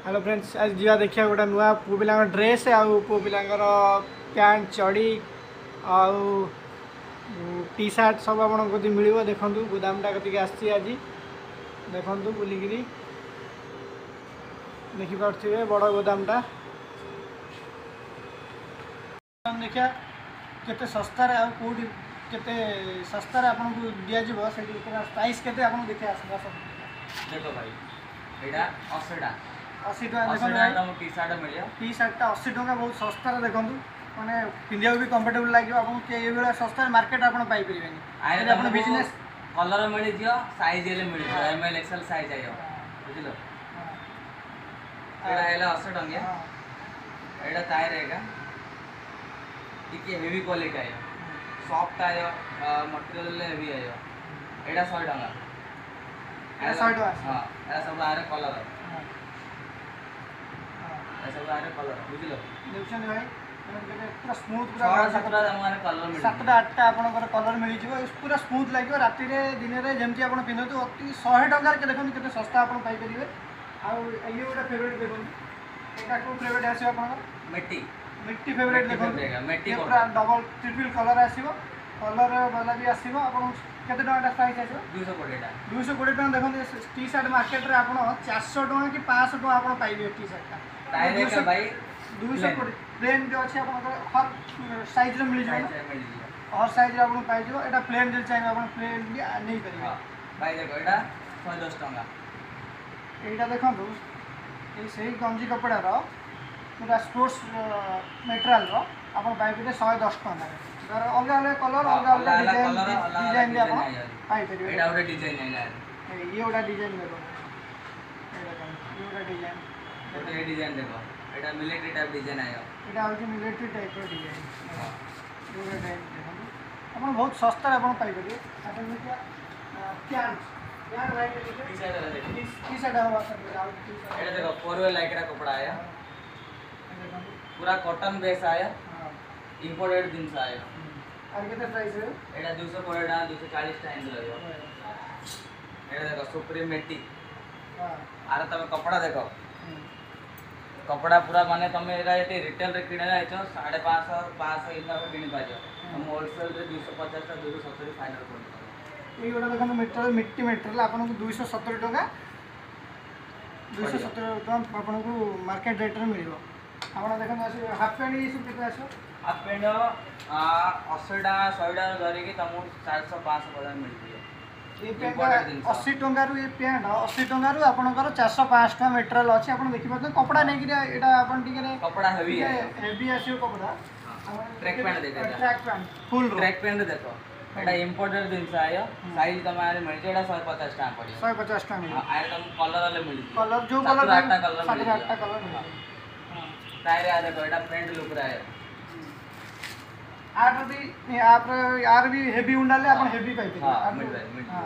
Hello friends, आज जा देखिए गोटे नुआ पु पिला ड्रेस आउ पु पिला पैंट चढ़ी आउ टी सार्ट सब आपको मिल देखूँ गोदामटा कति आसी आज देखूँ बुलिकी देखिपे बड़ गोदामटा देखिए केते सस्तार आउटी केते सस्तार आपको दिज्व से प्राइस के देखिए आसवा सब देखो भाई एटा 80 टका टी शर्ट मिले टी सार्टा 80 टका बहुत सस्तार देखूँ मैंने पिंधा भी कंफर्टेबल लगे आपको ये सस्तार मार्केट आप पाइपर बिजनेस कलर मिल साइज मिल एम एल एक्सएल साइज आयो बुझल एटा 80 टंका एटा तायर है टिके हेवी क्वालिटी आयो सॉफ्ट आयो मटेरियल हेवी आयो एटा 100 टंका 100 टका हां एटा सब आरे कलर सब आरे कलर बुझल देखुछन भाई पूरा स्मूथ पूरा 7टा हमारे कलर मिल 7टा 8टा आपनकर कलर मिल जिवो पूरा स्मूथ लागियो राती रे दिन रे जेमती आपन पिनतो अति 100 टका के देखन केते सस्ता आपन पाई परिबे आ ये गोटा फेवरेट देखन एटा को फेवरेट आसी आपनकर मिट्टी मिट्टी फेवरेट देखन मिट्टी पूरा डबल ट्रिपल कलर आसीबो कलर वाला भी आसीबो आपन केते टका प्राइस आसीबो 220 टा 220 टका देखन टी शर्ट मार्केट रे आपन 400 टका कि 500 टका आपन पाइबे टी शर्ट का ताई रे भाई 220 प्लेन जो अच्छे आपन हर साइज रे मिल जाए हर साइज रे आपन पाइ जो एटा प्लेन जो चाहिए आपन प्लेन भी नहीं करियो भाई देखो एटा 110 टका एटा देखंतु ए सही गंजी कपड़ा रो पूरा स्पोर्ट्स मटेरियल रो आपन पाइबे 110 टका तर अलग अलग कलर अलग अलग डिजाइन भी आपन पाइ परियो एटा ओटा डिजाइन है यार ये ओटा डिजाइन देखो एटा ये ओटा डिजाइन ओटा डिजाइन देखो एटा मिलिट्री टाइप डिजाइन आयो एटा होची मिलिट्री टाइप रो डिजाइन हां ये टाइप देखो अपन बहुत सस्ता अपन पाइ परियो अपन देखिए पैंट यार राइट टी शर्ट देखो टी शर्ट हवा सब एटा देखो फोरवे लाइक रा कपड़ा आया पूरा कॉटन बेस आया हां इंपोर्टेड जिंस आया और केते प्राइस है एटा 250 टा 240 टा इंद रहयो एटा देखो सुप्रीम मेटी हां आरे तमे कपड़ा देखो कपड़ा पूरा माने तमे एरा एटी रिटेल रे किने जायछो 550 500 इना पे किनि पाजो हम होलसेल रे 250 टा 270 फाइनल कर ये गोटा देखो मीटर मिट्टी मटेरियल आपन को 270 टका 270 टका आपन को मार्केट रेट रे मिलिबो आपन देखन आसी हाफ पैंट ये सब केते आसो हाफ पैंट 80 टा 100 टा धरि कि तमु 400 500 पर्यंत मिल जियो ये पैंट 80 टका रु ये पैंट 80 टका रु आपनकर 405 टका मटेरियल अछि आपन देखि पत कपड़ा नै कि एटा आपन टिके कपड़ा हेवी है हेवी आसीयो कपड़ा ट्रैक पैंट देखो track pant full track pant देखो एटा इंपोर्टेड जिंस आयो साइज तमारे मिल जे एटा 150 टका पड़ियो 150 टका मिल आरे तम कलर वाले मिल कलर जो कलर 8टा कलर मिल 8टा कलर हां तारे आ देखो एटा फ्रंट लुक रहा है आर भी आप यार भी हेवी उंडाले अपन हेवी पाइ पे हां मिड हां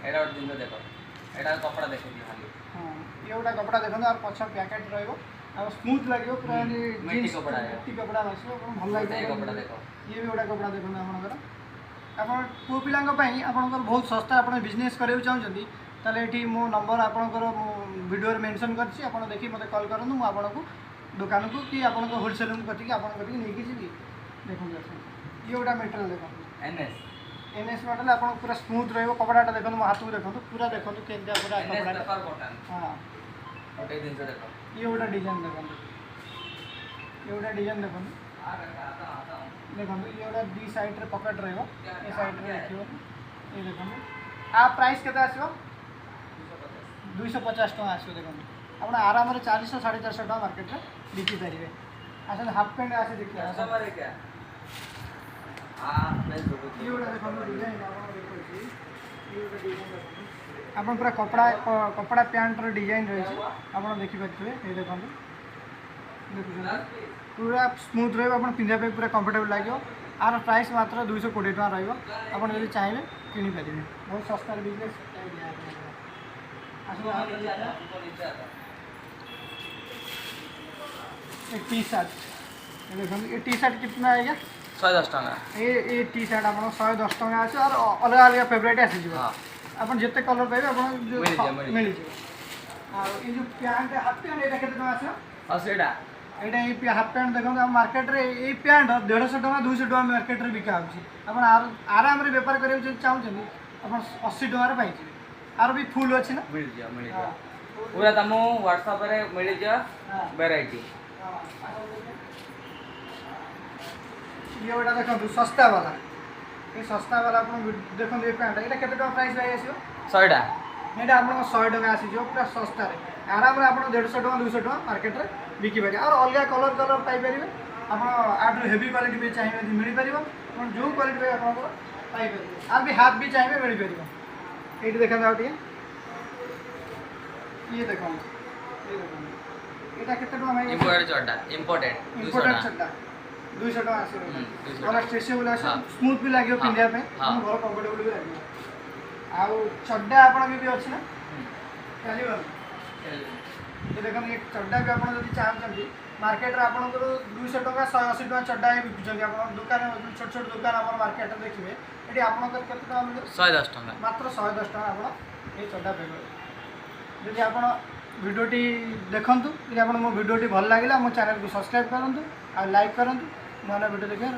एटा और दिन देखो एटा कपड़ा देखो खाली हां ये ओटा कपड़ा देखो और पछ पैकेट रहइबो और स्मूथ लागो पूरा मिट्टी कपड़ा है मिट्टी कपड़ा आछो भल लागो ये कपड़ा देखो ये भी ओटा कपड़ा देखो आपनकर अपन पु पिलांग पई आपनकर बहुत सस्ता अपन बिजनेस करे चाहउछंती ताले एठी मो नंबर आपनकर वीडियो रे मेंशन करछि आपन देखि मते कॉल करनु मु आपनको दुकान को कि आपनको होलसेल में कति कि आपन कति नै कि जी देखो ये ओटा मटेरियल देखो एनएस मॉडल आपन पूरा स्मूथ रहइबो कपड़ाटा देखो मो हाथ को देखो पूरा देखो केनजा पूरा कपड़ा कॉटन हां ओटे दिन से देखो ये ओटा डिजाइन देखो ये ओटा डिजाइन देखो देखो ये ओटा दी साइड रे पॉकेट रहइबो ए साइड रे रखिबो ये देखो आ प्राइस केते आसीबो 250 टका आसीबो देखो आपण आराम रे 400 450 टका मार्केट रे बिकी परिबे असल हाफ पैंट आसे देखिए ऐसा मारे क्या हां मैं ये ओटा देखो डिजाइन आपण देखो छी ये ओटा डिजाइन देखो आपण पूरा कपड़ा पैंट रो डिजाइन रही छी आपण देखि पाछे ए देखो देखु पूरा स्मूथ रहइबो आपण पिंधा पे पूरा कंफर्टेबल लागियो आर प्राइस मात्र 220 टका रहइबो आपण यदि चाहिबे किनि परिबे बहुत सस्ता बिजनेस एक टी शर्ट देखो ये टी शर्ट कितना आएगा 110 टका ये टी शर्ट आप 110 टका अच्छे और अलग अलग फेवरेट आसी अपन जिते कलर पाइबे अपन मिल ये जो पैंट हाफ पैंट ये केते टका आछो 80 टा एटा ये हाफ पैंट देखो हम मार्केट रे ये पैंट 150 टका 200 टका मार्केट रे बिका होची अपन आराम रे व्यापार करे चाहूछन अपन 80 टका रे पाइछि आर भी फुल अछि ना मिल जा पूरा तमु WhatsApp रे मिल जा वैरायटी ये बेटा देखो सस्ता वाला ये सस्ता वाला अपन देखो ये पैंट एटा केते टका प्राइस रही आछो 100 टा एटा अपन 100 टका आसी जो पूरा सस्ता रे आराम रे अपन 150 टका 200 टका मार्केट रे बिकी पारे और अलग कलर पाई परिबे अपन आठ हेवी क्वालिटी भी चाहिए मिल परिबो अपन जो क्वालिटी पे अपन पाई परिबे आर भी हाथ भी चाहिए मिल परिबो एटी देखा जाओ टिए ये देखो एटा केते टका भाई इंपोर्टेड चड्डा इंपोर्टेड 200 इंपोर्टेड टा चड्डा 200 टका आसी 200 और स्ट्रेचेबल आसी हाँ। स्मूथ भी लागियो हाँ। पिंडिया पे हाँ। बहुत कंफर्टेबल भी लागियो आउ चड्डा आपण भी अछि ना चलिबो ये देखो एक चड्डा भी आपण जदी चाहछंती मार्केट रे आपण 200 टका 180 टका चड्डा बिकुछंती आपण दुकान छोट छोट दुकान आपण मार्केट रे देखिबे एटी आपण केते टका मिले 110 टका मात्र 110 टका आपण ए चड्डा पेबे जदि आपण वीडियोटी देखंतु यदि आपण मो वीडियोटी भल लागिला मो चैनल को सब्सक्राइब करंतु आ लाइक करंतु नया वीडियो देखिए।